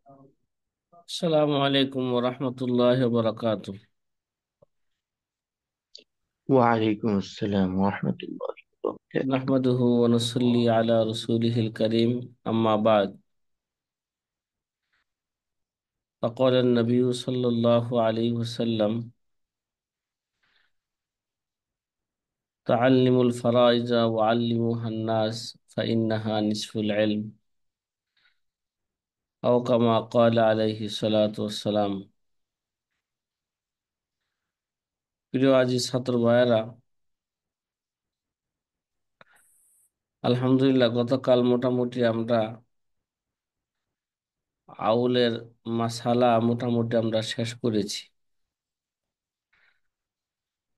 আসসালামু আলাইকুম ওরহমতুল্লাহ বরকাতুহ। ওয়ালাইকুম আসসালাম ওরহমতুল্লাহ ওবরাকাতুহ। নাহমাদুহু ওয়া নুসাল্লি আলা রাসূলিহিল কারীম, আম্মা বা'দ। فقال النبي صلى الله عليه وسلم: تعلموا الفرائض وعلموها الناس فإنها نصف العلم، أو كما قال عليه الصلاة والسلام। প্রিয় আজিজ ছাত্র ভাইয়েরা, আলহামদুলিল্লাহ গতকাল মোটামুটি আমরা আউলের মাসালা মোটামুটি আমরা শেষ করেছি।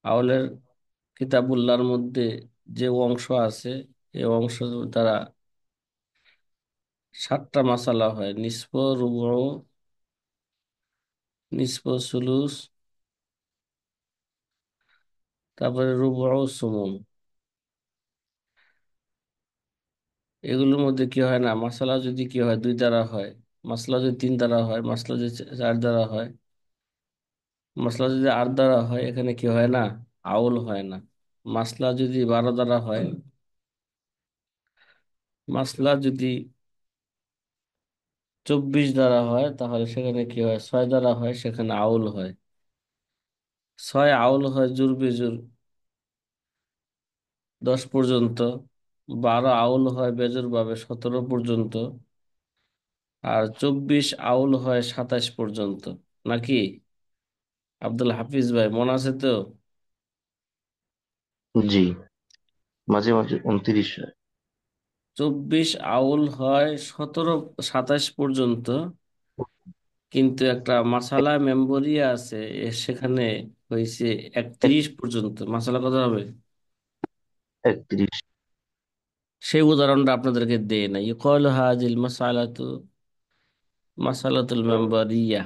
আউলের কিতাবুল্লাহর মধ্যে যে অংশ আছে, এই অংশ দ্বারা 7টা মাসালা হয়: নিসফ, রুবু, নিসফ, সুলুস, তারপরে রুবু, সুমুন। এগুলোর মধ্যে কি হয় না, মাসালা যদি কি হয় 2 দ্বারা হয়, মাসলা যদি 3 দ্বারা হয়, মাসলা যদি 4 দ্বারা হয়, মাসলা যদি 8 দ্বারা হয়, এখানে কি হয় না, আউল হয় না। মাসলা যদি 12 দ্বারা হয়, মাসলা যদি 24 দ্বারা হয়, তাহলে সেখানে কি হয়, 6 দ্বারা হয়, সেখানে আউল হয়। 6 আউল হয় জুর বেজুর 10 পর্যন্ত, 12 আউল হয় বেজুর ভাবে 17 পর্যন্ত, আর 24 আউল হয় 27 পর্যন্ত। নাকি আব্দুল হাফিজ ভাই, মনে আছে তো? জি, মাঝে মাঝে 29 হয়। 24 আউল হয় 17 27 পর্যন্ত, কিন্তু একটা মাসালা মেম্বরিয়া আছে, সেখানে হয়েছে এক 31 পর্যন্ত। মাসালা কত হবে? 31। সেই উদাহরণটা আপনাদেরকে দেয় না। ইউকাল হাজিল মাসালাতু মাসালাতুল মেম্বরিয়া।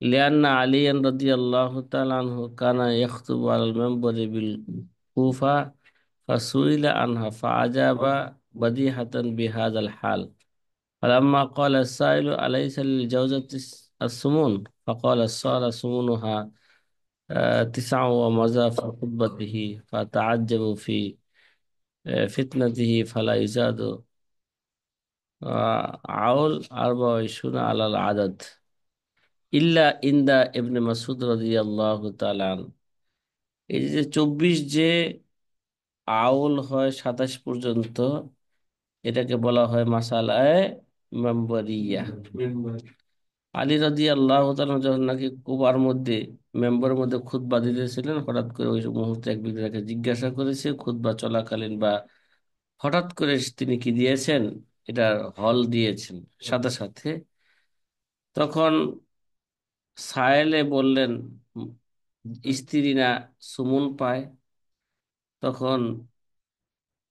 لأن عليا رضي الله تعالى عنه كان يخطب على المنبر بالكوفة، فسئل عنها فأجاب بديهة بهذا الحال. فلما قال السائل: أليس للجوزة السمون؟ فقال: صار سمونها 9 ومضى في خطبته، فتعجبوا في فتنته، فلا يزاد عول 24 على العدد ইল্লা ইন্দা ইবনে মাসুদ রাদিয়াল্লাহু তাআলা আনহু। এই যে 24 যে আউল হয় 27 পর্যন্ত, এটাকে বলা হয় মাসালায়ে মেম্বরিয়া। আলী রাদিয়াল্লাহু তাআলা যখন নাকি কুবার মধ্যে মেম্বরের মধ্যে খুতবা দিতেছিলেন, হঠাৎ করে ওই মুহূর্তে এক ব্যক্তি তাকে জিজ্ঞাসা করেছে খুতবা চলাকালীন, বা হঠাৎ করে তিনি কি দিয়েছেন, এটার হল দিয়েছেন সাথে সাথে। তখন সায়েলে বললেন, স্ত্রী না সুমন পায়? তখন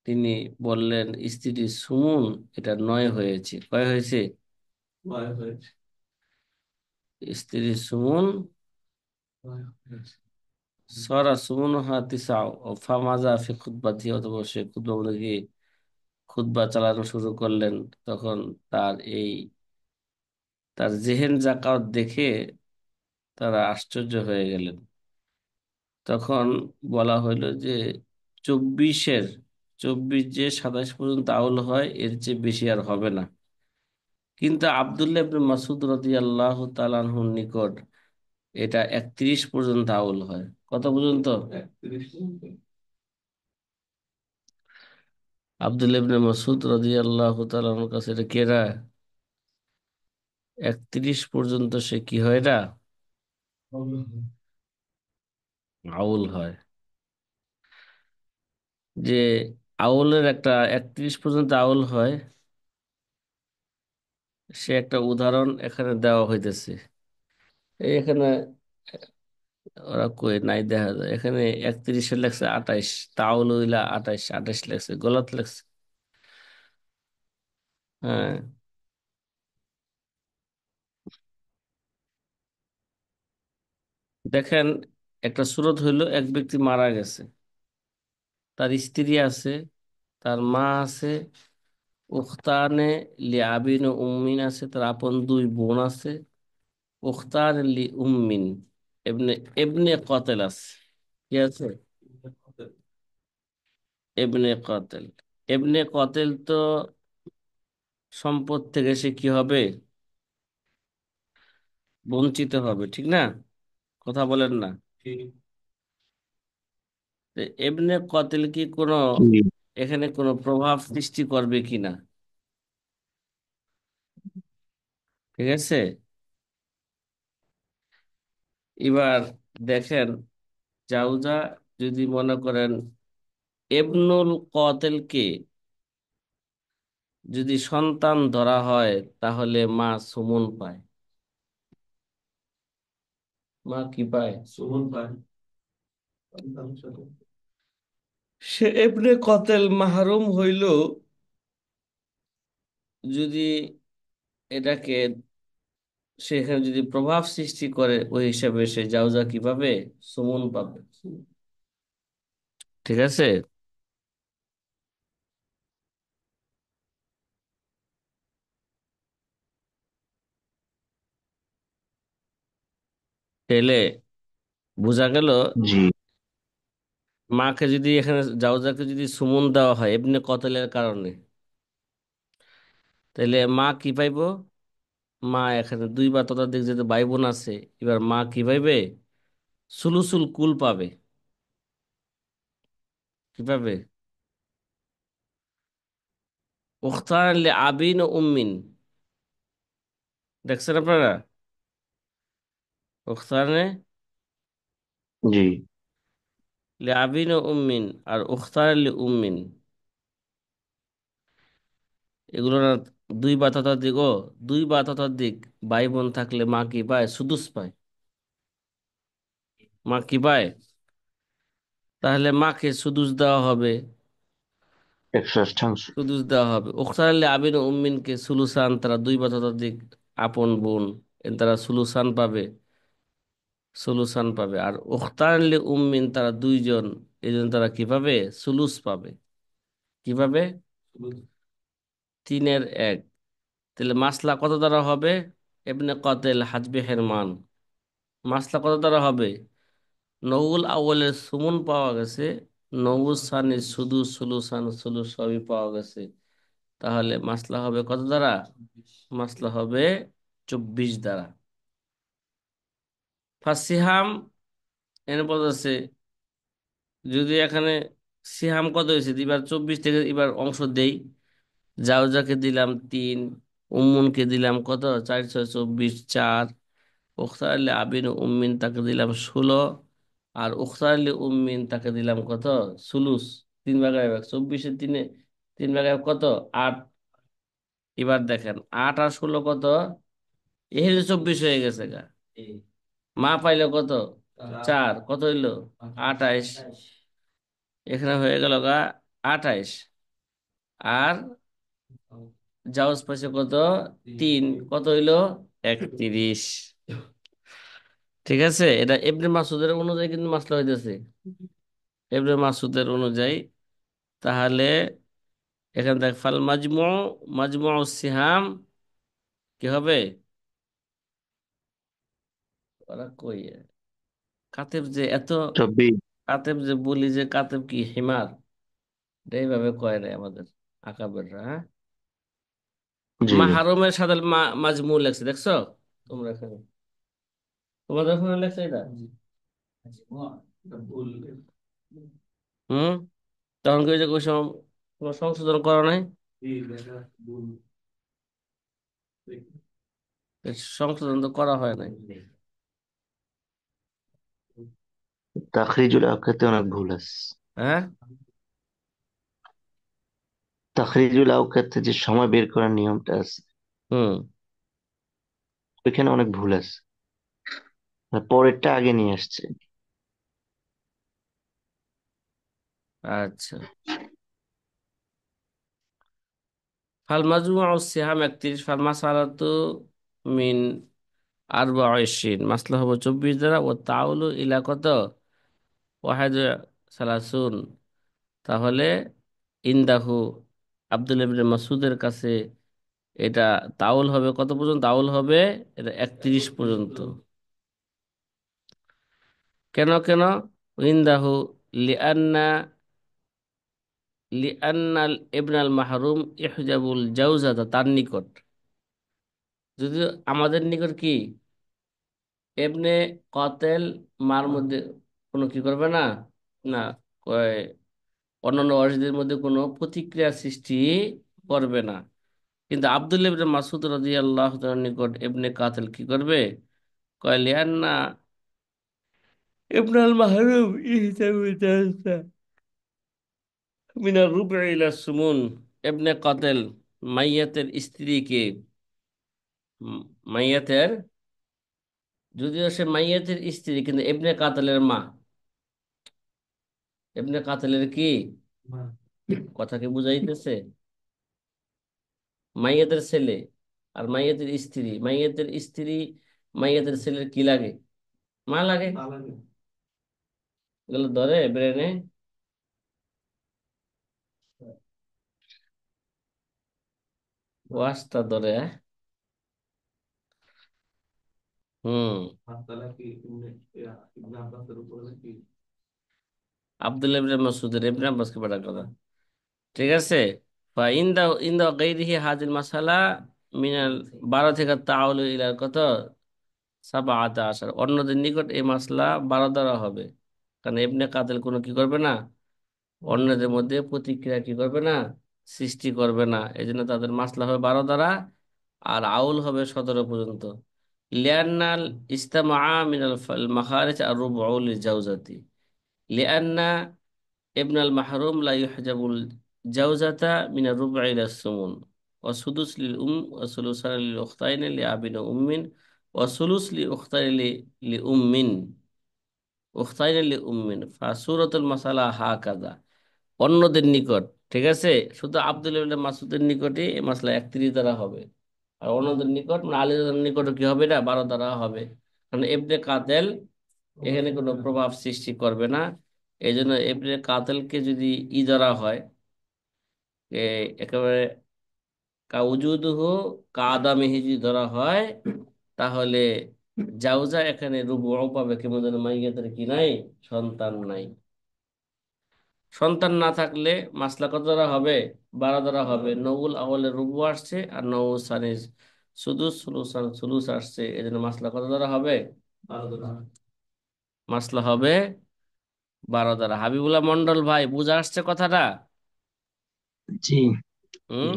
তিনি বললেন, স্ত্রী সুমন এটা 9 হয়েছে। কয় হয়েছে? 9 হয়েছে। স্ত্রী সুমন সরা সুমন হাতিসাও ও ফামাজা ফি খুতবাতি, অথবা সে খুতবা বলে গিয়ে খুতবা চালানো শুরু করলেন। তখন তার এই তার জেহেন জাকাত দেখে তারা আশ্চর্য হয়ে গেলেন। তখন বলা হইল যে 24-এর 24 যে 27 পর্যন্ত আউল হয়, এর চেয়ে বেশি আর হবে না। কিন্তু আব্দুল্লাহ ইবনে মাসুদ রাদিয়াল্লাহু তাআলা আনহুর নিকট এটা 31 পর্যন্ত আউল হয়। কত পর্যন্ত? 31 পর্যন্ত। আব্দুল্লাহ ইবনে মাসুদ রাদিয়াল্লাহু তাআলা আনহুর কাছে এটা কেরা 31 পর্যন্ত সে কি হয় না, আউল হয়। যে আউলের একটা 31 পর্যন্ত আউল হয়, সে একটা উদাহরণ এখানে দেওয়া হইতেছে। এই এখানে ওরা কই নাই, দেখা যায় এখানে 31-এ লেখছে 28, তাউল হইলা 28, 28 লেখছে, গলত লেখছে। হ্যাঁ, দেখেন, একটা সুরত হইলো এক ব্যক্তি মারা গেছে, তার স্ত্রী আছে, তার মা আছে, উখতানে লি আবিন ও উম্মিন আছে, তার আপন দুই বোন আছে। উখতান লি উম্মিন এবনে এবনে কতেল আছে। কি আছে? এবনে কতেল। এবনে কতেল তো সম্পদ থেকে সে কি হবে? বঞ্চিত হবে, ঠিক না? কথা বলেন না। তো এবনে কতেল কি কোনো জি। এখানে কোনো প্রভাব সৃষ্টি করবে কিনা? ঠিক আছে, এবার দেখেন, জাউজা যদি মনে করেন এবনুল কতেলকে যদি সন্তান ধরা হয়, তাহলে মা সুমন পায়। মা কি পায়? সুমন পায়। সে এবনে কতেল মাহরুম হইল যদি এটাকে, সেখানে যদি প্রভাব সৃষ্টি করে, ওই হিসাবে সে জাউজা কি পাবে? সুমন পাবে। ঠিক আছে। তাহলে বোঝা গেল, জি। মাকে যদি এখানে জাউজাকে যদি সুমন দেওয়া হয় এমনি কতলের কারণে, তাহলে মা কি পাইবো? মা এখানে দুই বা ততোধিক যেহেতু ভাই বোন আছে, এবার মা কি পাইবে? সুলুসুল কুল পাবে। কি পাবে? উখতার লে আবিন ও উম্মিন, দেখছেন আপনারা? উখতানে জি। লে আবিন ও উম্মিন আর উখতার লে উম্মিন, এগুলো না দুই বা ততোধিক, দুই বা ততোধিক ভাই বোন থাকলে মা কি পায়? সুদুস পায়। মা কি পায়? তাহলে মাকে সুদুস দেওয়া হবে। 1/8। সুদুস দেওয়া হবে। উখতারলে আবিন ও উম্মিনকে সুলুসান, তারা দুই বা ততোধিক আপন বোন, তারা সুলুসান পাবে। সুলুসান পাবে। আর উখতারলে উম্মিন তারা দুইজন, এই জন্য তারা কি পাবে? সুলুস পাবে। কি পাবে? তিনের এক। তাহলে মাসলা কত দ্বারা হবে? এবনে কতেল হাজবে হেরমান। মাসলা কত দ্বারা হবে? নউল আউয়ালের সুমুন পাওয়া গেছে, নউল সানির শুধু সুলুসান সুলুস সবই পাওয়া গেছে। তাহলে মাসলা হবে কত দ্বারা? মাসলা হবে 24 দ্বারা। ফাসিহাম এনে বলতেছে, যদি এখানে সিহাম কত হয়েছে, এবার 24 থেকে এবার অংশ দেই। জাওজাকে দিলাম 3, উম্মুনকে দিলাম কত? 4 6 24, 4। উখতারলে আবিন উম্মিন তাকে দিলাম 16। আর উখতারলে উম্মিন তাকে দিলাম কত? সুলুস। 3 ভাগের 1, 24-এর 3-এ 3 ভাগের কত? 8। এবার দেখেন 8 আর 16 কত? এই যে 24 হয়ে গেছে গা। মা পাইলো কত? 4। কত হইলো? 28। এখানে হয়ে গেল গা 28। আর জাওজ পাইছে কত? 3। কত হইলো? 31। ঠিক আছে, এটা ইবনে মাসুদের অনুযায়ী কিন্তু মাসলা হইতেছে। ইবনে মাসুদের অনুযায়ী। তাহলে এখানে দেখ, ফাল মাজমু, মাজমু সিহাম কি হবে? ওরা কই কাতেব যে এত, 24। কাতেব যে বলি যে কাতেব কি হিমার, এটা এইভাবে কয় নাই আমাদের আকাবেররা, হ্যাঁ। জি। মাহরুমের সাথে মাজমু লেখছে, দেখছো তোমরা এখানে? তোমাদের ওখানে লেখছে এটা? হুম। তখন কি ওই যে ওই সময় কোনো সংশোধন করা নাই? এই সংশোধন তো করা হয় নাই। তাখরিজুল আওকাতে অনেক ভুল আছে। হ্যাঁ। তাখরিজুল আওকাতে যে সময় বের করার নিয়মটা আছে, হুম। ওইখানে অনেক ভুল আছে। আর পরেরটা আগে নিয়ে আসছে। আচ্ছা। ফাল মাজমু সিহাম 31, ফাল মাসালাতু মিন 24, মাসলা হবে 24 দ্বারা। ও তাউলু ইলা কত? ওয়াহেদ সালাসুন। তাহলে ইন্দাহু আব্দুল্লাহ ইবনে মাসুদের কাছে এটা তাউল হবে কত পর্যন্ত? তাউল হবে এটা 31 পর্যন্ত। কেন কেন? ইনদাহু লিআন্না লিআন্নাল ইবনাল মাহরুম ইহজাবুল জাওজাতা, তার নিকট। যদিও আমাদের নিকট কি এবনে কতেল মার মধ্যে কোনো কি করবে না, না কয় অন্যান্য ওয়ারিসদের মধ্যে কোনো প্রতিক্রিয়া সৃষ্টি করবে না। কিন্তু আব্দুল্লাহ ইবনে মাসউদ রাদিয়াল্লাহু তাআলার নিকট এবনে কাতেল কি করবে? কয় লিআন্না ইবনাল মাহরুম ইহজাবুল জাওজা মিনার রুবই ইলা সুমুন। এবনে কাতেল মাইয়াতের স্ত্রীকে, উম, মাইয়াতের, যদিও সে মাইয়াতের স্ত্রী কিন্তু এবনে কাতেলের মা। এবনে কাতেলের কি কথা কি বুঝাইতেছে? মাইয়াতের ছেলে আর মাইয়াতের স্ত্রী, মাইয়াতের স্ত্রী মাইয়াতের ছেলের কি লাগে? মা লাগে। এগুলো ধরে ব্রেনে, ওয়াসটা ধরে, হ্যাঁ? হুম। আব্দুল্লাহ ইবনে মাসউদের ইবনে আব্বাসকে বড় কথা। ঠিক আছে। ইন্দা ইন্দা গাইরিহি হাজিল মাসালা মিনাল 12 থেকে তাউল ইলা কত, 17। অন্যদের নিকট এই মাসলা 12 দ্বারা হবে, কারণ ইবনে কাতেল কোনো কি করবে না, অন্যদের মধ্যে প্রতিক্রিয়া কি করবে না, সৃষ্টি করবে না। এই জন্য তাদের মাসলা হবে 12 দ্বারা, আর আউল হবে 17 পর্যন্ত। লিয়ান্নাল ইস্তামা মিনাল মাখারিজ আর রুবউল জাওজাতি, লিয়ান্না ইবনাল মাহরুম লা ইহজাবুল জাওজাতা মিনার রুবই ইলা সুমুন, ওয়া সুদুস লিল ওয়া সুলুসান লিল উখতাইন লি আবিন ওয়া উম্মিন, ওয়া সুলুস লি উখতাইন লি উম্মিন, উখতাইন লি উম্মিন ফাসুরাতুল মাসালা হাকাযা। অন্যদের নিকট, ঠিক আছে, শুধু আব্দুল ইবনে মাসউদের নিকটই এই মাসলা 31 দ্বারা হবে। আর অন্যদের নিকট মানে আলীর নিকট কি হবে, না 12 দ্বারা হবে। কারণ ইবনে কাতেল এখানে কোনো প্রভাব সৃষ্টি করবে না। এই জন্য ইবনে কাতেলকে যদি ধরা হয়, একেবারে কাউজুদুহু কাদামিহি যদি ধরা হয়, তাহলে জাউজা এখানে রুবু পাবে, কেমন যেন মাইয়াদের কি নাই, সন্তান নাই। সন্তান না থাকলে মাসলা কত দ্বারা হবে? 12 দ্বারা হবে। নউল আউলের রুবু আসছে, আর নউল সানিস সুদুস সুলুসান সুলুস আসছে, এই জন্য মাসলা কত দ্বারা হবে? 12 দ্বারা। মাসলা হবে 12 দ্বারা। হাবিবুল্লাহ মন্ডল ভাই, বুঝা আসছে কথাটা? জি। হুম।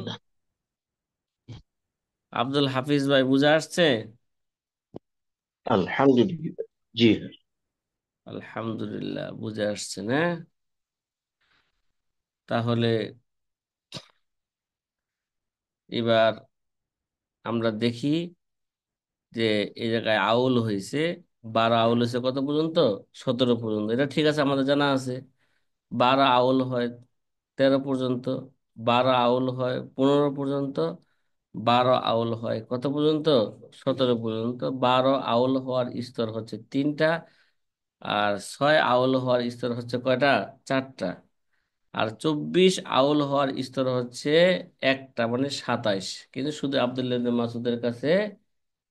আব্দুল হাফিজ ভাই, বুঝা আসছে? আলহামদুলিল্লাহ। জি। আলহামদুলিল্লাহ, বুঝে আসছে না? তাহলে এবার আমরা দেখি যে এই জায়গায় আউল হয়েছে 12, আউল হয়েছে কত পর্যন্ত? 17 পর্যন্ত। এটা ঠিক আছে, আমাদের জানা আছে। 12 আউল হয় 13 পর্যন্ত, 12 আউল হয় 15 পর্যন্ত, 12 আউল হয় কত পর্যন্ত? 17 পর্যন্ত। 12 আউল হওয়ার স্তর হচ্ছে 3টা, আর 6 আউল হওয়ার স্তর হচ্ছে কয়টা? 4টা। আর 24 আউল হওয়ার স্তর হচ্ছে একটা, মানে 27। কিন্তু শুধু আব্দুল্লাহ ইবনে মাসউদের কাছে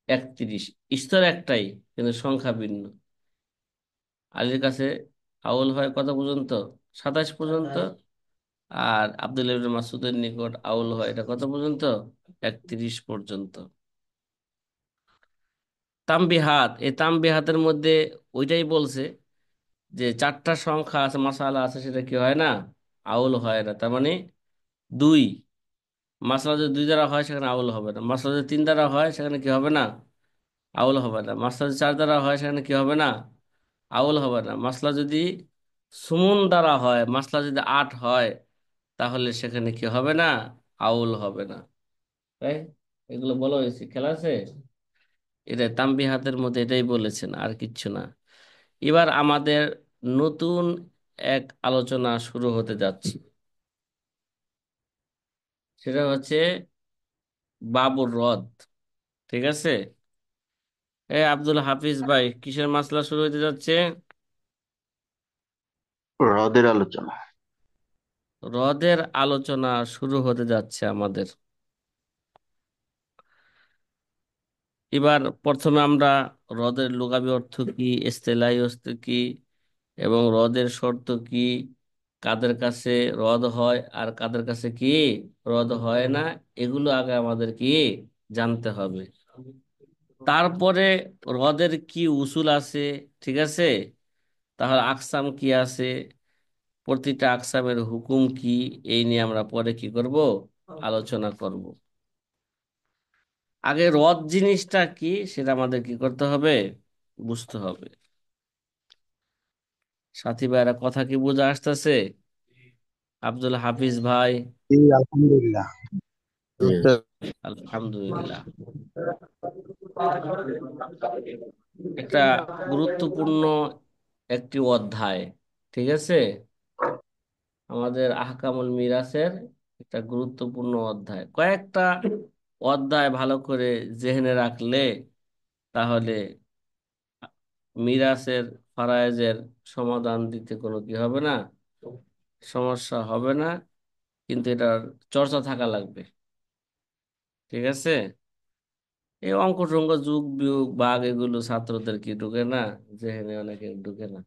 31, স্তর একটাই কিন্তু সংখ্যা ভিন্ন। আলীর কাছে আউল হয় কত পর্যন্ত? 27 পর্যন্ত। আর আব্দুল্লাহ ইবনে মাসউদের নিকট আউল হয় এটা কত পর্যন্ত? 31 পর্যন্ত। তামবিহাত, এই তামবিহাতের মধ্যে ওইটাই বলছে যে 4টা সংখ্যা আছে, মাসালা আছে, সেটা কি হয় না, আউল হয় না। তার মানে 2, মাসলা যদি 2 দ্বারা হয় সেখানে আউল হবে না। মাসলা যদি 3 দ্বারা হয় সেখানে কি হবে না, আউল হবে না। মাসলা যদি 4 দ্বারা হয় সেখানে কি হবে না, আউল হবে না। মাসলা যদি সুমুন দ্বারা হয়, মাসলা যদি 8 হয়, তাহলে সেখানে কি হবে না, আউল হবে না। তাই এগুলো বলা হয়েছে, খেলা আছে। এটা তানবিহাতের মধ্যে এটাই বলেছেন, আর কিচ্ছু না। এবার আমাদের নতুন এক আলোচনা শুরু হতে যাচ্ছে, সেটা হচ্ছে বাবুর রদ। ঠিক আছে। আব্দুল হাফিজ ভাই, কিসের মাসলা শুরু হতে যাচ্ছে? হ্রদের আলোচনা। হ্রদের আলোচনা শুরু হতে যাচ্ছে আমাদের। এবার প্রথমে আমরা হ্রদের লুগাবি অর্থ কি, ইস্তেলাহি অর্থ কি, এবং হ্রদের শর্ত কি, কাদের কাছে হ্রদ হয় আর কাদের কাছে কি হ্রদ হয় না, এগুলো আগে আমাদের কি জানতে হবে। তারপরে হ্রদের কি উসুল আছে, ঠিক আছে, তাহলে আকসাম কি আছে, প্রতিটা আকসামের হুকুম কি, এই নিয়ে আমরা পরে কি করব, আলোচনা করব। আগে হ্রদ জিনিসটা কি সেটা আমাদের কি করতে হবে, বুঝতে হবে। সাথী ভাইরা কথা কি বোঝা আসতেছে? আব্দুল হাফিজ ভাই? জি আলহামদুলিল্লাহ। বুঝতে আলহামদুলিল্লাহ। একটা গুরুত্বপূর্ণ একটি অধ্যায়, ঠিক আছে, আমাদের আহকামুল মিরাসের একটা গুরুত্বপূর্ণ অধ্যায়। কয়েকটা অধ্যায় ভালো করে জেহেনে রাখলে তাহলে মিরাসের ফারায়েজের সমাধান দিতে কোনো কি হবে না, সমস্যা হবে না। কিন্তু এটার চর্চা থাকা লাগবে, ঠিক আছে। এই অঙ্ক টঙ্ক যোগ বিয়োগ ভাগ এগুলো ছাত্রদের কি ঢুকে না, জেহেনে অনেকে ঢুকে না,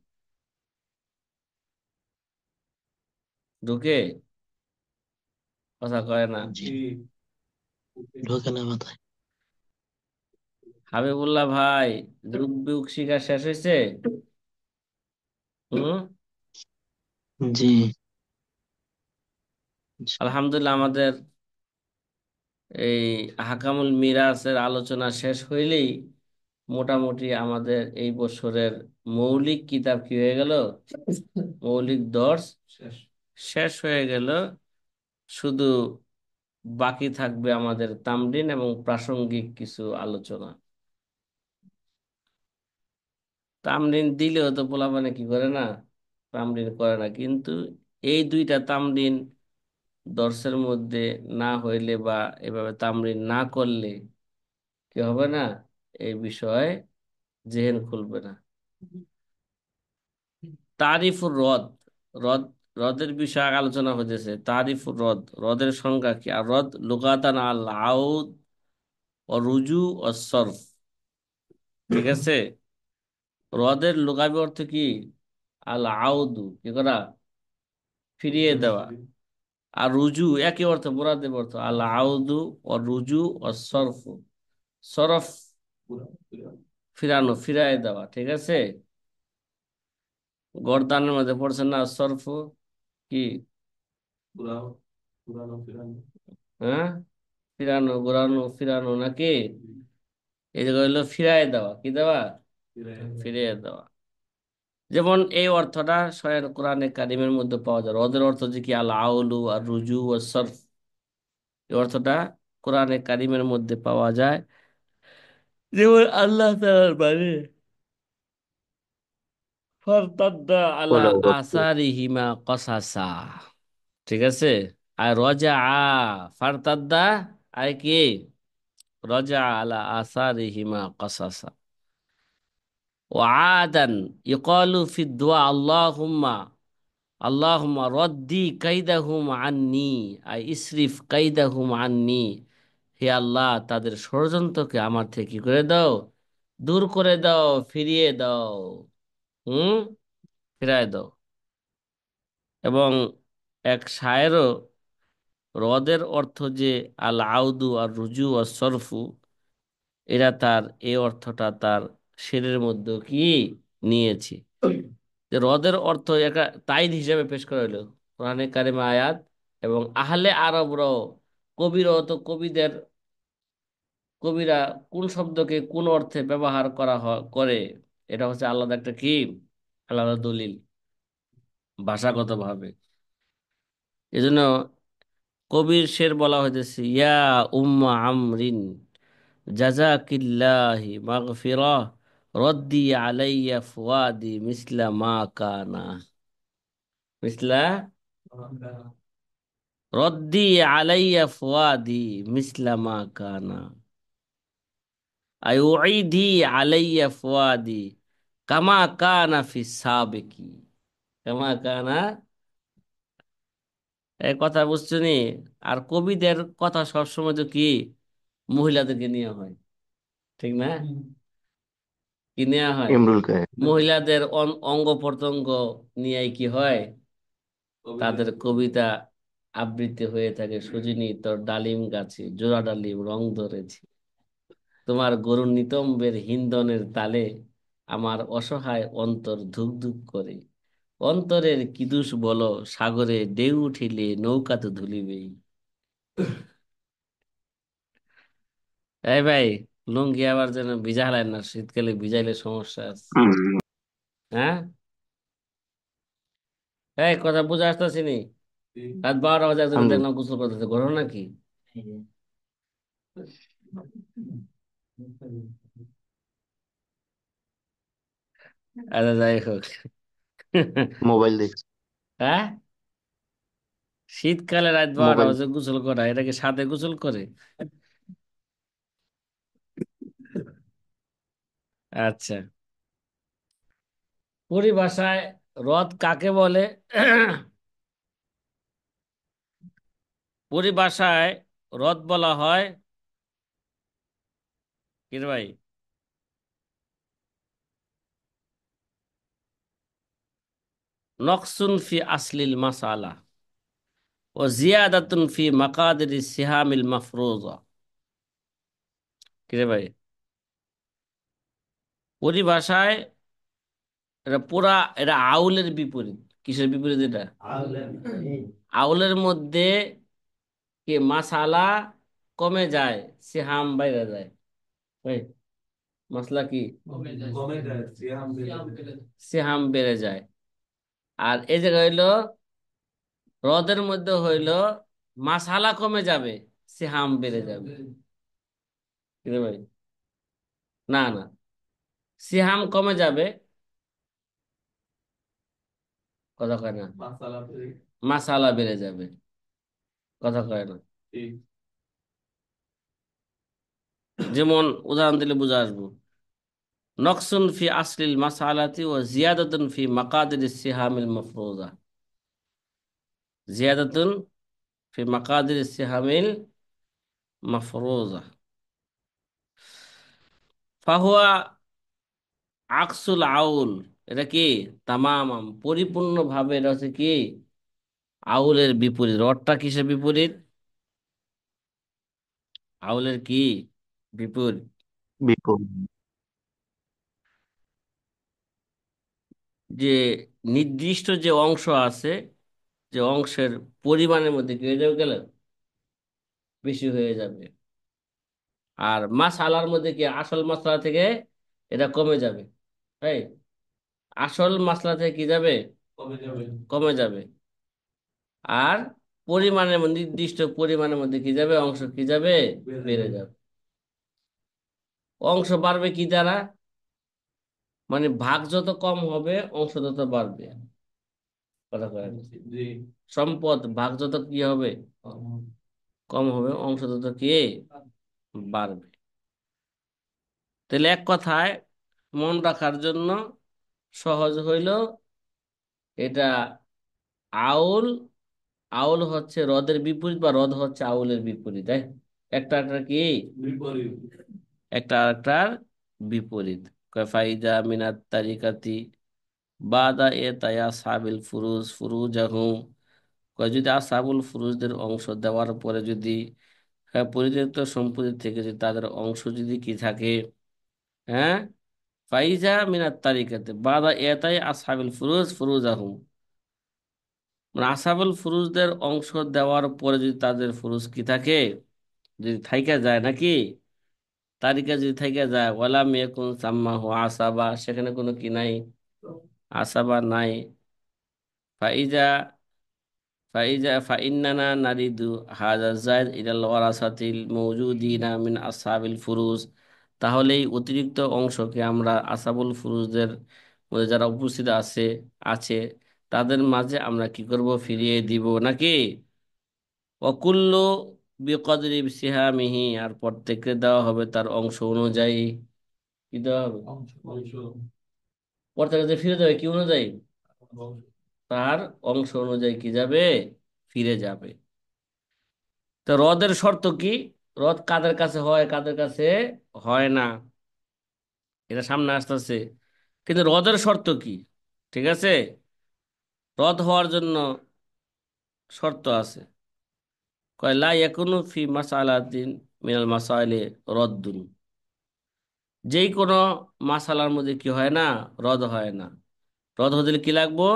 ঢুকে, কথা কয় না। জি, ঢোকে না মাথায়। হাবিবুল্লাহ ভাই, যোগ বিয়োগ শিখা শেষ হয়েছে? হুম। জি। আলহামদুলিল্লাহ, আমাদের এই হাকামুল মিরাসের আলোচনা শেষ হইলেই মোটামুটি আমাদের এই বছরের মৌলিক কিতাব কি হয়ে গেল, মৌলিক দর্শ শেষ হয়ে গেল। শুধু বাকি থাকবে আমাদের তামরিন এবং প্রাসঙ্গিক কিছু আলোচনা। তামরিন দিলেও তো পোলাপানে কি করে না, তামরিন করে না। কিন্তু এই দুইটা তামরিন দর্শের মধ্যে না হইলে বা এভাবে তামরিন না করলে কি হবে না, এই বিষয়ে জেহেন খুলবে না। তারিফুর হ্রদ, হ্রদ, হ্রদের বিষয়ে আগে আলোচনা হয়েছে। তারিফুর হ্রদ, হ্রদের সংজ্ঞা কি? আর হ্রদ লুগাতান আল আউদ ও রুজু ও সরফ, ঠিক আছে। হ্রদের লুগাবি অর্থ কি? আল আউদু, কি করা, ফিরিয়ে দেওয়া। আর রুজু একই অর্থ, মুরাদের অর্থ আল আউদু ও রুজু ও সরফ, সরফ ফিরানো, ফিরায় দেওয়া, ঠিক আছে। গরদানের মধ্যে পড়ছে না সরফ, কি, হ্যাঁ, ফিরানো, ঘোরানো, ফিরানো নাকি, এই যে হইলো ফিরায় দেওয়া, কি দেওয়া, ফিরিয়ে দেওয়া। যেমন এই অর্থটা স্বয়ং কোরআনে কারিমের মধ্যে পাওয়া যায়। হ্রদের অর্থ যে কি, আল আউলু আর রুজু ও সরফ, এই অর্থটা কোরআনে কারিমের মধ্যে পাওয়া যায়। যেমন আল্লাহ তাআলার বাণী, ফারতাদ্দা আলা বলো বলো। আসারিহিমা কসাসা, ঠিক আছে। আর রজা ফারতাদ্দা, আর কি, রজা আলা আসারিহিমা কসাসা। ওয়াদান ইকালু ফি দুআ আল্লাহুম্মা, আল্লাহুম্মা রদ্দি কাইদাহুম আন্নি, আই ইসরিফ কাইদাহুম আন্নি, হে আল্লাহ তাদের ষড়যন্ত্রকে আমার থেকে কি করে দাও, দূর করে দাও, ফিরিয়ে দাও, হুম, ফিরায় দাও। এবং এক শায়েরও হ্রদের অর্থ যে আল আউদু আর রুজু আর সরফু, এরা তার এই অর্থটা তার শেরের মধ্যে কি নিয়েছে। যে হ্রদের অর্থ একটা তাইদ হিসেবে পেশ করা হলো কোরআনে কারিমে আয়াত। এবং আহলে আরবরাও, কবিরাও তো, কবিরা কোন শব্দকে কোন অর্থে ব্যবহার করা করে, এটা হচ্ছে আলাদা একটা কি, আলাদা দলিল ভাষাগত ভাবে। এজন্য কবির শের বলা হইতেছে, ইয়া উম্মা আমরিন জাযাকিল্লাহি মাগফিরাহ রদ্দি আলাইয়া ফুয়াদি মিসলা মা কানা, মিসলা, রদ্দি আলাইয়া ফুয়াদি মিসলা মা কানা, আইউইদি আলাইয়া ফুয়াদি কামা কানা ফি সাবিকি, কামা কানা এই কথা বুঝছো নি? আর কবিদের কথা সবসময় তো কি মহিলাদেরকে নিয়ে হয়, ঠিক না? কি নেওয়া হয়? ইমরুল কায়েস। মহিলাদের অঙ্গ প্রত্যঙ্গ নিয়ে কি হয়, তাদের কবিতা আবৃত্তি হয়ে থাকে। সজনী তোর ডালিম গাছে জোড়া ডালিম রং ধরেছে, তোমার গরুর নিতম্বের হিন্দনের তালে আমার অসহায় অন্তর ধুক ধুক করে। অন্তরের কি দোষ বলো, সাগরে ঢেউ উঠিলে নৌকা তো ধুলিবেই। এই ভাই, লুঙ্গি আবার যেন ভিজা হালায় না, শীতকালে ভিজাইলে সমস্যা আছে। হুম। হ্যাঁ, এই কথা বুঝে আসতেছি নি? রাত 12টা বাজে একজনে জি। দেখলাম গোসল করতেছে, ঘটনা কি? আচ্ছা, যাই হোক। মোবাইল দেখছি। হ্যাঁ, শীতকালে রাত 12টা মোবাইল। বাজে গোসল করা, এটাকে সাথে গোসল করে? আচ্ছা, পরিভাষায় হ্রদ কাকে বলে? পরিভাষায় হ্রদ বলা হয় কি রে ভাই? নকসুন ফি আসলিল মাসালা ও জিয়াদাতুন ফি মাকাদির সিহামিল মাফরুজা। কি রে ভাই, পরিভাষায় এটা পুরা, এটা আউলের বিপরীত। কিসের বিপরীত এটা? আউলের মধ্যে কি মাসালা কমে যায়, সিহাম বাইরে যায়। ভাই, মাসলা কি? সিহাম বেড়ে যায়। আর এই জায়গায় হইলো হ্রদের মধ্যে হইলো মাসালা কমে যাবে, সিহাম বেড়ে যাবে। কি রে ভাই? না না, সিহাম কমে যাবে, কথা কয় না। মাসালা বেড়ে যাবে, কথা কয় না। যেমন উদাহরণ দিলে বুঝে আসবো। নকসুন ফি আসলিল মাসালাতি ও জিয়াদাতুন ফি মাকাদির সিহামিল মাফরুজা। জিয়াদাতুন ফি মাকাদির সিহামিল মাফরুজা। ফাহুয়া আকসুল আউল। এটা কি? তামাম, পরিপূর্ণ ভাবে এটা হচ্ছে কি আউলের বিপরীত। রডটা কিসের বিপরীত? আউলের কি বিপরীত? বিপুল। যে নির্দিষ্ট যে অংশ আছে, যে অংশের পরিমাণের মধ্যে কি হয়ে যাবে গেলে বেশি হয়ে যাবে। আর মাসালার মধ্যে কি আসল মাসলা থেকে এটা কমে যাবে। এই, আসল মাসলা থেকে কি যাবে? কমে যাবে। আর নির্দিষ্ট পরিমাণের মধ্যে কি যাবে, অংশ কি যাবে? বেড়ে যাবে। অংশ বাড়বে কি দ্বারা? মানে ভাগ যত কম হবে অংশ তত বাড়বে, কথা কয় না? সম্পদ ভাগ যত কি হবে, কম হবে, অংশ তত কি বাড়বে। তাহলে এক কথায় মন রাখার জন্য সহজ হইল এটা আউল। আউল হচ্ছে হ্রদের বিপরীত, বা হ্রদ হচ্ছে আউলের বিপরীত। তাই একটা একটা কি একটা একটার বিপরীত। কয় ফাইদা মিনাত তারিকাতি বাদা এ তায়া সাবিল ফুরুজ ফুরুজাহুম। কয় যদি আসাবুল ফুরুজদের অংশ দেওয়ার পরে যদি, হ্যাঁ, পরিত্যক্ত সম্পত্তি থেকে যদি তাদের অংশ যদি কি থাকে, হ্যাঁ, ফাইজা মিনাত তারিকাতে বাদা এ তাই আসহাবিল ফুরুজ ফুরুজাহুম, মানে আসাবুল ফুরুজদের অংশ দেওয়ার পরে যদি তাদের ফুরুজ কি থাকে, যদি থাইকা যায় নাকি, তালিকা যদি থাইকা যায়, ওয়ালাম ইয়াকুন সাম্মাহু আসাবা, সেখানে কোনো কি নাই, আসাবা নাই। ফাইজা ফাইজা ফাইন্নানা নারিদু হাজা জায়দ ইলাল ওয়ারাসাতিল মওজুদিনা মিন আসহাবিল ফুরুজ। তাহলে এই অতিরিক্ত অংশকে আমরা আসাবুল ফুরুজদের মধ্যে যারা উপস্থিত আছে তাদের মাঝে আমরা কি করব, ফিরিয়ে দিব নাকি। অকুল্ল বিকদরি সিহামিহি, আর প্রত্যেককে দেওয়া হবে তার অংশ অনুযায়ী। কি দেওয়া হবে? প্রত্যেককে যে ফিরে দেবে কি অনুযায়ী? তার অংশ অনুযায়ী কি যাবে, ফিরে যাবে। তো রদের শর্ত কি? রদ কাদের কাছে হয়, কাদের কাছে হয় না, এটা সামনে আসতেছে। কিন্তু রদের শর্ত কি? ঠিক আছে, রদ হওয়ার জন্য শর্ত আছে। কয় লা ইয়াকুনু ফি মাসালাতিন মিনাল মাসাইলি রদ্দুন, যেই কোনো মাসালার মধ্যে কি হয় না, রদ হয় না। রদ হতে কি লাগবো?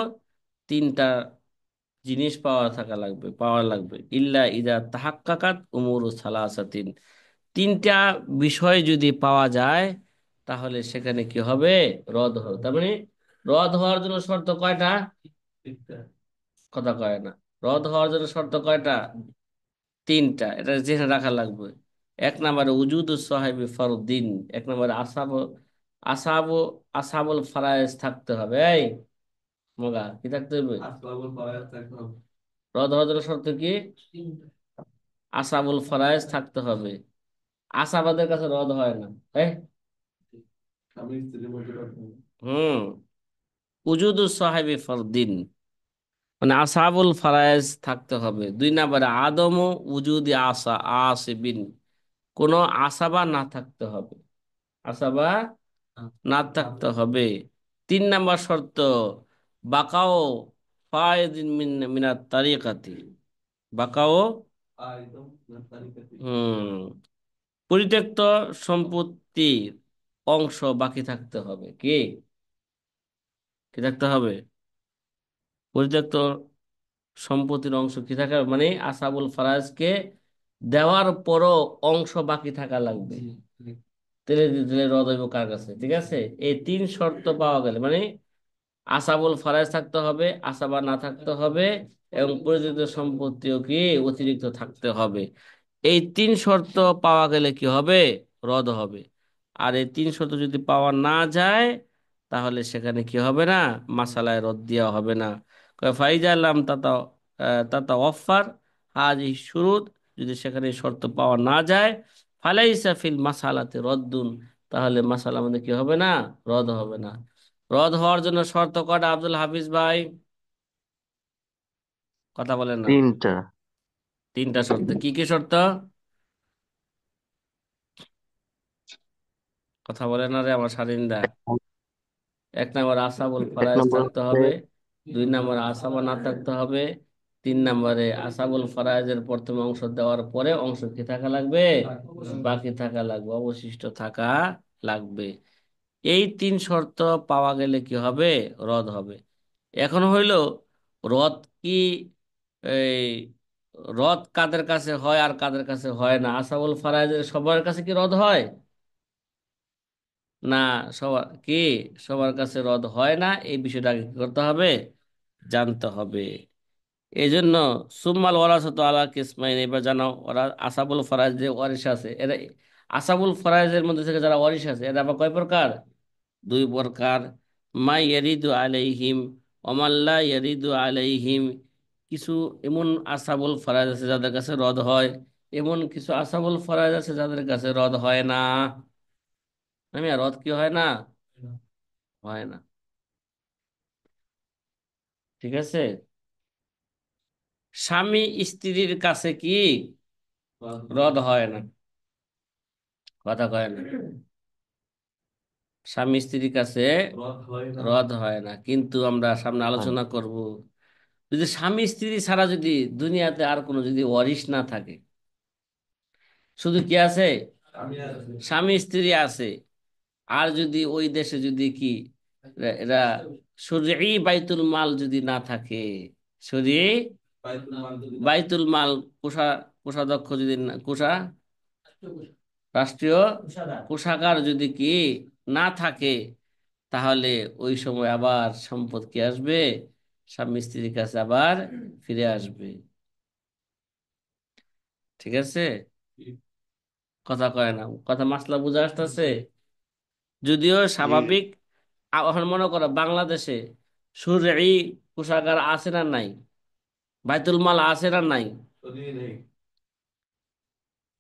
তিনটা জিনিস পাওয়া লাগবে। ইল্লা ইদা তাহাক্কাকাত উমুরু সালাসাতিন, তিনটা বিষয় যদি পাওয়া যায় তাহলে সেখানে কি হবে? রদ হবে। তার মানে রদ হওয়ার জন্য শর্ত কয়টা? কথা কয় না। রদ হওয়ার জন্য শর্ত কয়টা? তিনটা। এটা জেনে রাখা লাগবে। এক নম্বরে উজুদুস সাহিবি ফরদিন, এক নম্বরে আসাবু আসাবুল ফারায়েজ থাকতে হবে। এই মগা কি থাকতে হবে? রদ হওয়ার জন্য শর্ত কি? আসাবুল ফারায়েজ থাকতে হবে। আসাবাদের কাছে রদ হয় না। এই হুম, উজুদুস সাহিবি ফরদিন মানে আসাবুল ফারায়েজ থাকতে হবে। দুই নম্বরে আদম উজুদি আসিবিন, কোনো আসাবা না থাকতে হবে, আসাবা না থাকতে হবে। তিন নাম্বার শর্ত বাকাও ফায়দিন মিনাত তারিকাতি, বাকাও পরিত্যক্ত সম্পত্তির অংশ বাকি থাকতে হবে। কি কি থাকতে হবে? পরিত্যক্ত সম্পত্তির অংশ কি থাকা মানে আসাবুল ফারাজকে দেওয়ার পরও অংশ বাকি থাকা লাগবে। তেলে দিলে রদ হইব কার কাছে? ঠিক আছে, এই তিন শর্ত পাওয়া গেলে মানে আসাবুল ফারাজ থাকতে হবে, আসাবা না থাকতে হবে, এবং পরিচিত সম্পত্তিও কি অতিরিক্ত থাকতে হবে। এই তিন শর্ত পাওয়া গেলে কি হবে? রদ হবে। আর এই তিন শর্ত যদি পাওয়া না যায় তাহলে সেখানে কি হবে না? মাসালায় রদ দেওয়া হবে না। কয় ফাইজা আল্লাম তাতা তাতা অফার হাজি শুরুত, যদি সেখানে শর্ত পাওয়া না যায় ফালাইসা ফিল মাসালাতে রদ্দুন, তাহলে মাসালা আমাদের কি হবে না? রদ হবে না। রদ হওয়ার জন্য শর্ত কটা আব্দুল হাফিজ ভাই? কথা বলেন না। তিনটা। তিনটা শর্ত। কি কি শর্ত? কথা বলেন না রে আমার স্বাধীনদা। এক নম্বর আসাবুল এক ফারাইজ নম্বর থাকতে হচ্ছে হবে, দুই নম্বর আসাবা না থাকতে হবে, তিন নম্বরে আসাবুল ফারাইজের প্রথম অংশ দেওয়ার পরে অংশ কি থাকা লাগবে? বাকি থাকা লাগবে, অবশিষ্ট থাকা লাগবে। এই তিন শর্ত পাওয়া গেলে কি হবে? রদ হবে। এখন হইল রদ কি, এই রদ কাদের কাছে হয় আর কাদের কাছে হয় না? আসাবুল ফারাইজের সবার কাছে কি রদ হয় না? সবার কি, সবার কাছে রদ হয় না। এই বিষয়টা আগে কি করতে হবে? জানতে হবে। এই জন্য সুম্মাল ওয়ারাসাতু আলা কিসমাইন, এবার জানাও ওরা আসাবুল ফারাইজ যে ওয়ারিশ আছে এরা, আসাবুল ফারাইজের মধ্যে থেকে যারা ওয়ারিশ আছে এরা আবার কয় প্রকার? দুই প্রকার। মা ইয়ারিদু আলাইহিম ওমাল্লা ইয়ারিদু আলাইহিম, কিছু এমন আসাবুল ফারাইজ আছে যাদের কাছে রদ হয়, এমন কিছু আসাবুল ফারাইজ আছে যাদের কাছে রদ হয় না। আমি আর রদ কি হয় না? হয় না। ঠিক আছে, স্বামী স্ত্রীর কাছে কি রদ হয় না? কথা কয় না। স্বামী স্ত্রীর কাছে রদ হয় না, কিন্তু আমরা সামনে হয় না। আলোচনা করব যদি স্বামী স্ত্রী ছাড়া যদি দুনিয়াতে আর কোনো যদি ওয়ারিশ না থাকে, শুধু কি আছে? স্বামী স্ত্রী আছে। আর যদি ওই দেশে যদি কি এরা শরঈ বাইতুল মাল যদি না থাকে, শরঈ বাইতুল মাল কোষা কোষাধ্যক্ষ যদি রাষ্ট্রীয় কোষাগার যদি কি না থাকে, তাহলে ওই সময় আবার সম্পদ কি আসবে? স্বামী স্ত্রীর কাছে আবার ফিরে আসবে। ঠিক আছে, কথা কয় না, কথা মাসলা বুঝে আসতেছে? যদিও জি। স্বাভাবিক। এখন মনে করো বাংলাদেশে শরঈ কোষাগার আছে না নাই? বাইতুল মাল আছে না নাই?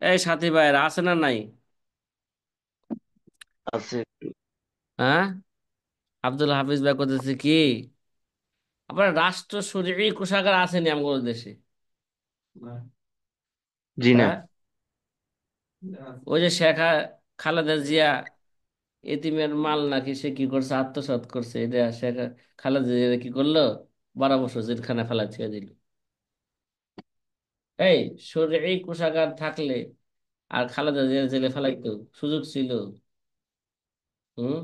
এই সাথী ভাইয়ের আছে না নাই? আছে। হ্যাঁ, আব্দুল হাফিজ ভাই করতেছে কি, আবার রাষ্ট্র শরীর কোষাগার আসেনি আমাদের দেশে। জি না। হ্যাঁ, ওই যে শেখা খালেদা জিয়া এতিমের মাল নাকি সে কি করছে, আত্মসাৎ করছে, এটা শেখা খালেদা জিয়া কি করলো, 12 বছর জেলখানা ফেলা ছেড়ে দিল। এই শরীরে এই কোষাগার থাকলে আর খালেদা জিয়া জেলে ফেলাইতো, সুযোগ ছিল। হুম,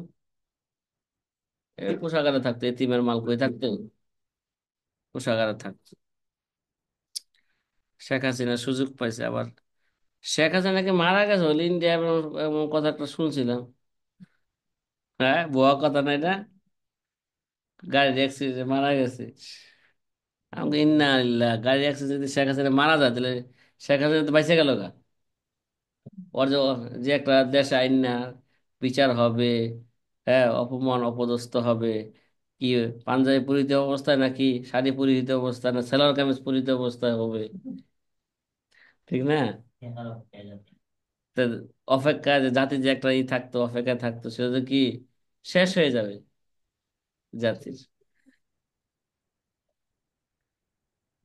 এই কোষাগারে থাকতো, এতিমের মাল কই থাকতো, কোষাগারে থাকতো। শেখ হাসিনা সুযোগ পাইছে আবার। শেখ হাসিনা নাকি মারা গেছে হল ইন্ডিয়া, এমন এমন কথা একটা শুনছিলাম। হ্যাঁ, ভুয়া কথা না এটা, গাড়ির অ্যাক্সিডেন্টে মারা গেছে। আমাকে ইন্না আল্লাহ, গাড়ির অ্যাক্সিডেন্টে যদি শেখ হাসিনা মারা যায় তাহলে শেখ হাসিনা তো বাইসে গেল গা। ওর যে যে একটা দেশে আইন না, বিচার হবে, হ্যাঁ, অপমান অপদস্থ হবে, কি পাঞ্জাবি পরিহিত অবস্থায় নাকি শাড়ি পরিহিত অবস্থায় না সেলোয়ার কামিজ পরিহিত অবস্থায় হবে, ঠিক না? তো অপেক্ষায় যে জাতির যে একটা থাকতো, অপেক্ষায় থাকতো, সেটা তো কি শেষ হয়ে যাবে জাতির।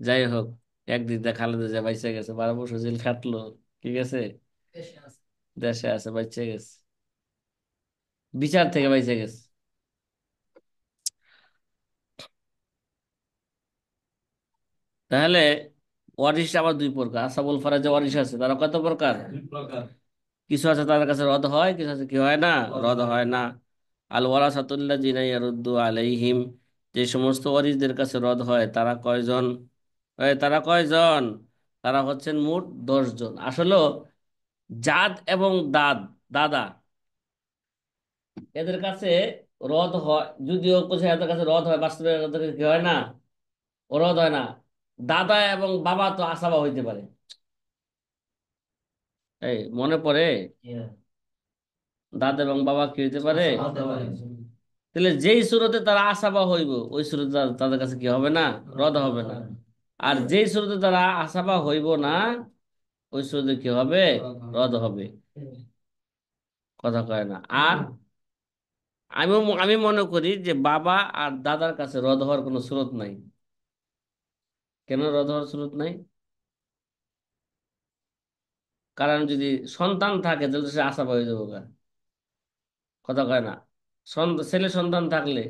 যাই হোক, একদিক দিয়ে খালেদা জিয়া বাইচে গেছে, 12 বছর জেল খাটলো, ঠিক আছে, দেশে আছে, বাইচে গেছে, বিচার থেকে বাইচে গেছে। তাহলে ওয়ারিশ আবার দুই প্রকার, আসাবুল ফারাজ ওয়ারিশ আছে, তারা কত প্রকার? কিছু আছে তাদের কাছে রদ হয়, কিছু আছে কি হয় না, রদ হয় না। আল ওয়ারাসাতুল্লাহ জিনা ইয়ারুদ্দু আলাইহিম, যে সমস্ত ওয়ারিসদের কাছে রদ হয় তারা কয়জন? তারা কয়জন? তারা হচ্ছেন মোট 10 জন। আসলে জাদ এবং দাদা এদের কাছে রদ হয়, যদিও কোথায় এদের কাছে রদ হয়, বাস্তবে এদের কাছে কি হয় না, ও রদ হয় না। দাদা এবং বাবা তো আসাবা হইতে পারে। এই মনে পড়ে, দাদা এবং বাবা কি হইতে পারে? তাহলে যেই সুরতে তারা আসাবা হইব, ওই সুরতে তাদের কাছে কি হবে না, রদ হবে না। আর যেই সুরতে তারা আসাবা হইব না, ওই সুরতে কি হবে, রদ হবে। কথা কয় না। আর আমি মনে করি যে বাবা আর দাদার কাছে রদ হওয়ার কোনো স্রোত নাই। কেন রদ হওয়ার স্রোত নাই? কারণ যদি সন্তান থাকে তাহলে তো সে আশা হয়ে যাবো গা। কথা কয় না। ছেলে সন্তান থাকলে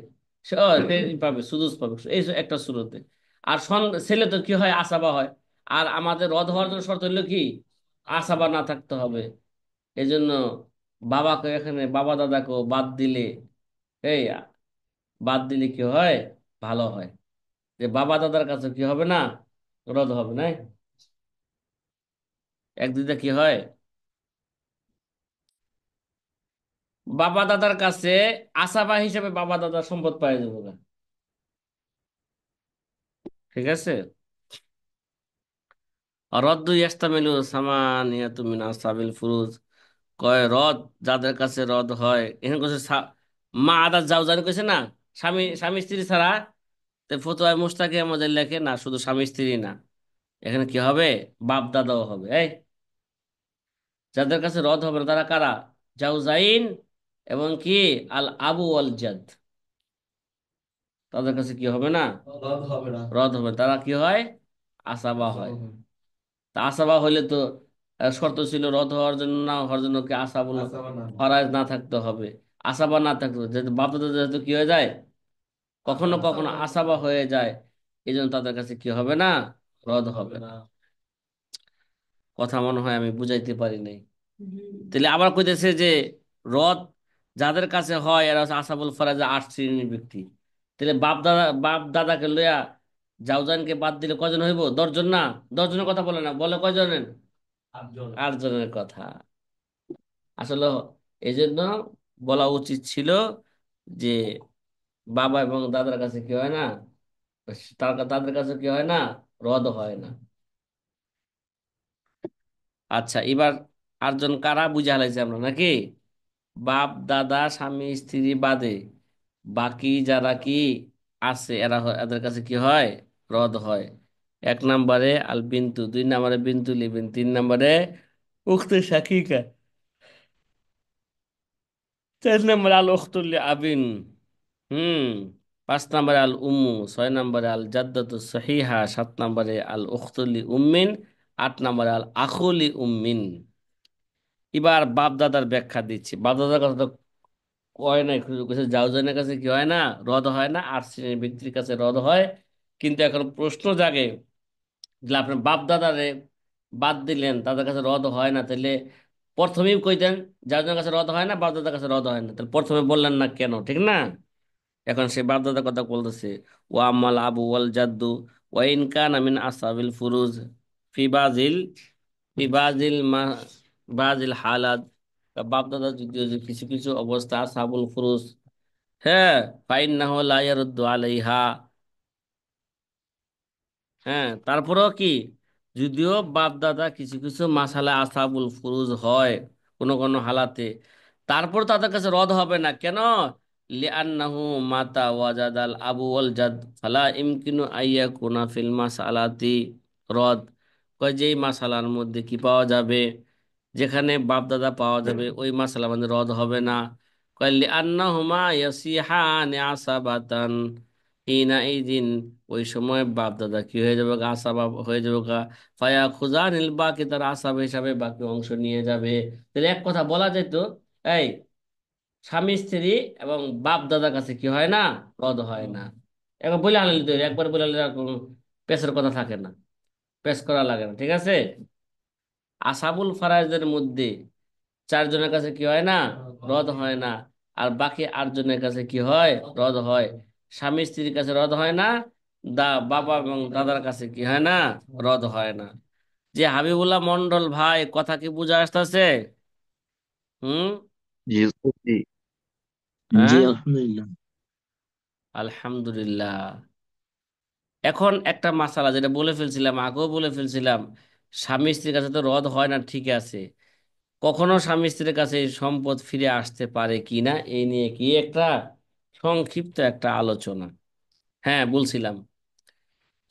সে সে পাবে, সুদূর পাবে, এই একটা শুরুতে। আর ছেলে তো কি হয়, আশাবা হয়। আর আমাদের রদ হওয়ার জন্য শর্ত হইলো কি, আশাবা না থাকতে হবে। এই জন্য বাবাকে এখানে, বাবা দাদাকেও বাদ দিলে, এই বাদ দিলে কি হয়, ভালো হয়। যে বাবা দাদার কাছে কি হবে না, রদ হবে না। এক দুইটা কি হয়, বাবা দাদার কাছে আসাবা হিসেবে বাবা দাদার সম্পদ পাই যাবো গা। ঠিক আছে। রদ্দু ইয়াস্তামিলু সামানিয়াতু মিন আসহাবিল ফুরুজ, কয় রদ, যাদের কাছে রদ হয়, এখানে কইছে মা আদা জাউজানি কইছে না, স্বামী স্বামী স্ত্রী ছাড়া। তো ফতোয়ায় মুস্তাকে আমাদের লেখে না শুধু স্বামী স্ত্রী না, এখানে কি হবে, বাপ দাদাও হবে। এই যাদের কাছে রদ হবে না তারা কারা? জাউজাইন এবং কি আল আবু ওয়াল জাদ, তাদের কাছে কি হবে না, রদ হবে না। তারা কি হয়, আসাবা হয়। তা আসাবা হইলে তো শর্ত ছিল রদ হওয়ার জন্য, না হওয়ার জন্য কি আসাবুল ফরাজ না থাকতে হবে। আসাবা না থাকতে হবে, যেহেতু বাপ দাদা যেহেতু কি হয়ে যায়, কখনো কখনো আসাবা হয়ে যায়, এই জন্য তাদের কাছে কি হবে না, রদ হবে না। কথা মনে হয় আমি বুঝাইতে পারি নাই। তাহলে আবার কইতেছে যে রদ যাদের কাছে হয় এরা হচ্ছে আসাবুল ফরাজ 8 শ্রেণীর ব্যক্তি। তাহলে বাপ দাদাকে লইয়া জাউজানকে বাদ দিলে কয়জন হইব? 10 জন না? 10 জনের কথা বলে না, বলে কয়জনের? 8 জনের কথা। আসলে এই জন্য বলা উচিত ছিল যে বাবা এবং দাদার কাছে কি হয় না, তাদের কাছে কি হয় না, রদ হয় না। আচ্ছা, এবার 8 জন কারা বুঝা হালাইছে আমরা নাকি? বাপ দাদা স্বামী স্ত্রী বাদে বাকি যারা কি আছে এরা এদের কাছে কি হয়, রদ হয়। 1 নম্বরে আল বিন্তু, 2 নম্বরে বিন্তু লিবিন, 3 নম্বরে উখতে শাকিকা, 4 নম্বরে আল উখতুল আবিন। হুম, 5 নম্বরে আল উম্মু, 6 নম্বরে আল জাদ্দাতু সহিহা, 7 নম্বরে আল উখতুলি উম্মিন, 8 নম্বরে আল আখুলি উম্মিন। এবার বাপ দাদার ব্যাখ্যা দিচ্ছি। বাপ দাদার কথা তো কয় নাই, জাউজানের কাছে কি হয় না, রদ হয় না, 8 শ্রেণীর ব্যক্তির কাছে রদ হয়। কিন্তু এখন প্রশ্ন জাগে যে আপনার বাপ দাদারে বাদ দিলেন, তাদের কাছে রদ হয় না, তাহলে প্রথমেই কইতেন জাউজনের কাছে রদ হয় না, বাপ দাদার কাছে রদ হয় না, তাহলে প্রথমে বললেন না কেন, ঠিক না? এখন সে বাপ দাদার কথা বলতেছে। ও আম্মাল আবু ওয়াল জাদ্দু ওয়া ইন কানা মিন আসহাবিল ফুরুজ ফি বাজিল ফি বাজিল মা বাজিল হালাত। বাপ দাদা যদিও যে কিছু কিছু অবস্থা আসহাবুল ফুরুজ, হ্যাঁ, ফাইন্নাহু লা ইয়ারুদ্দু আলাইহা, হ্যাঁ, তারপরেও কি, যদিও বাপ দাদা কিছু কিছু মাসালা আসাবুল ফুরুজ হয় কোন কোন হালাতে, তারপর তাদের কাছে রদ হবে না কেন? লিআন্নাহু মাতা ওয়াজাদাল আবু ওয়াল জাদ ফালা ইমকিনু আইয়াকুনা ফিল মাসালাতি রদ। কয় যেই মাসালার মধ্যে কি পাওয়া যাবে, যেখানে বাপ দাদা পাওয়া যাবে ওই মাসালা মানে রদ হবে না। কয় লিআন্নাহুমা ইয়াসিহানি আসাবাতান হিনা ইদিন, ওই সময় বাপ দাদা কি হয়ে যাবে, আসাবা হয়ে যাবে গা, ফায়া খুজা নীল বাকি তার আসাব হিসাবে বাকি অংশ নিয়ে যাবে। তাহলে এক কথা বলা যেত, এই স্বামী স্ত্রী এবং বাপ দাদার কাছে কি হয় না, রদ হয় না। একবার বলে আনলি তো, একবার বলে আনলে আর কোনো পেশের কথা থাকে না, পেশ করা লাগে না, ঠিক আছে? আসাবুল ফারাইজের মধ্যে 4 জনের কাছে কি হয় না, রদ হয় না। আর বাকি 8 জনের কাছে কি হয়, রদ হয়। স্বামী স্ত্রীর কাছে রদ হয় না, বাবা এবং দাদার কাছে কি হয় না, রদ হয় না। যে হাবিবুল্লাহ মন্ডল ভাই, কথা কি বুঝা আসতেছে? হুম। জি উস্তাদ, জি। জি হ্যাঁ, আলহামদুলিল্লাহ। আলহামদুলিল্লাহ। এখন একটা মাসালা যেটা বলে ফেলছিলাম, আগেও বলে ফেলছিলাম, স্বামী স্ত্রীর কাছে তো রদ হয় না, ঠিক আছে, কখনো স্বামী স্ত্রীর কাছে এই সম্পদ ফিরে আসতে পারে কিনা, এই নিয়ে কি একটা সংক্ষিপ্ত একটা আলোচনা। হ্যাঁ, বলছিলাম,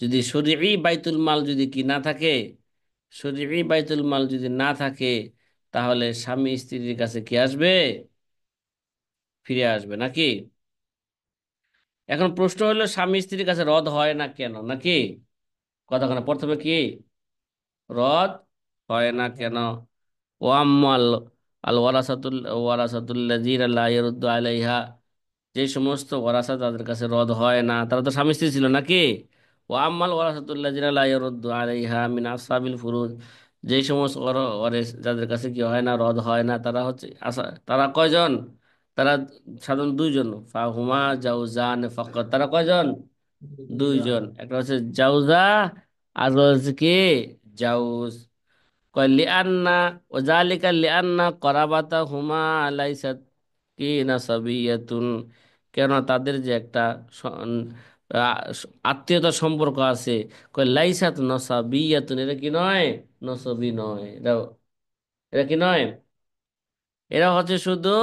যদি শরীঈ বাইতুল মাল যদি কি না থাকে, শরীঈ বাইতুল মাল যদি না থাকে, তাহলে স্বামী স্ত্রীর কাছে কি আসবে, ফিরে আসবে নাকি? এখন প্রশ্ন হলো স্বামী স্ত্রীর কাছে রদ হয় না কেন, নাকি? কতক্ষণ প্রথমে কি রদ হয় না কেন? ও আম্মাল আল ওয়ারাসাতুল্লাযীনা লা ইয়ারুদ্দু আলাইহা, যে সমস্ত ওয়ারাসা তাদের কাছে রদ হয় না, তারা তো স্বামী স্ত্রী ছিল নাকি? ও আম্মাল ওয়ারাসাতুল্লাযীনা লা ইয়ারুদ্দু আলাইহা মিন আসহাবিল ফুরুজ, যে সমস্ত ওয়ারিস যাদের কাছে কি হয় না, রদ হয় না, তারা হচ্ছে তারা কয়জন? তারা সাধারণ 2 জন। ফাহুমা জাউজান ফাকাত, তারা কয়জন? 2 জন। একটা হচ্ছে জাউজা, আর হচ্ছে কি জাউজ। কয় লিআন্না ও জালিকা লিআন্না করাবাতা হুমা লাইসাত কি নাসাবিয়াতুন, কেন তাদের যে একটা আত্মীয়তার সম্পর্ক আছে। কয় লাইসাত নসাবিয়াতুন, এটা কি নয়, নসবি নয়, এটা এটা কি নয়, এরা হচ্ছে শুধু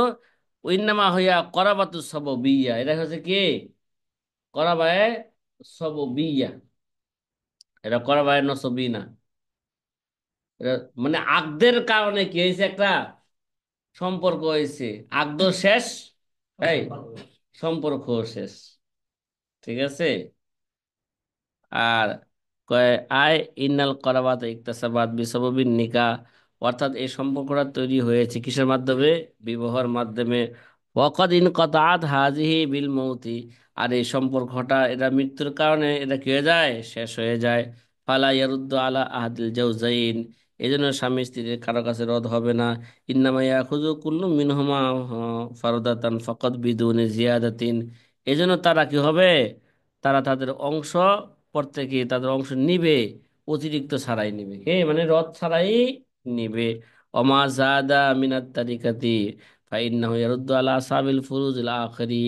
উইন্নামা হইয়া করাবাতু সববিয়া, এটা হচ্ছে কি করাবায়ে সববিয়া, এটা করাবায়ে নসবি না। এটা মানে আকদের কারণে কি হয়েছে, একটা সম্পর্ক হয়েছে, আগদ শেষ, এই সম্পর্ক শেষ, ঠিক আছে? আর কয় আয় ইন্নাল করাবাত ইকতাসাবাত বিসবাবিন নিকাহ, অর্থাৎ এই সম্পর্কটা তৈরি হয়েছে কিসের মাধ্যমে, বিবাহের মাধ্যমে। ওয়াকাদ ইনকাতাআত হাযিহি বিল মৌতি, আর এই সম্পর্কটা এটা মৃত্যুর কারণে এটা কি হয়ে যায়, শেষ হয়ে যায়। ফালা ইয়ারুদ্দু আলা আহাদিল জাওজাইন, এই জন্য স্বামী স্ত্রীর কারো কাছে রদ হবে না। ইন্নামা ইয়াখুযু কুল্লু মিনহুমা ফারদাতান ফাকাত বিদুনি জিয়াদাতিন, এই জন্য তারা কি হবে, তারা তাদের অংশ, প্রত্যেকে তাদের অংশ নিবে, অতিরিক্ত ছাড়াই নিবে, মানে রদ ছাড়াই নিবে। ওমা জাদা মিনাত তারিকাতি ফাইন্নাহু ইয়ারুদ্দু আলা আসাবিল ফুরুজিল আখিরিন,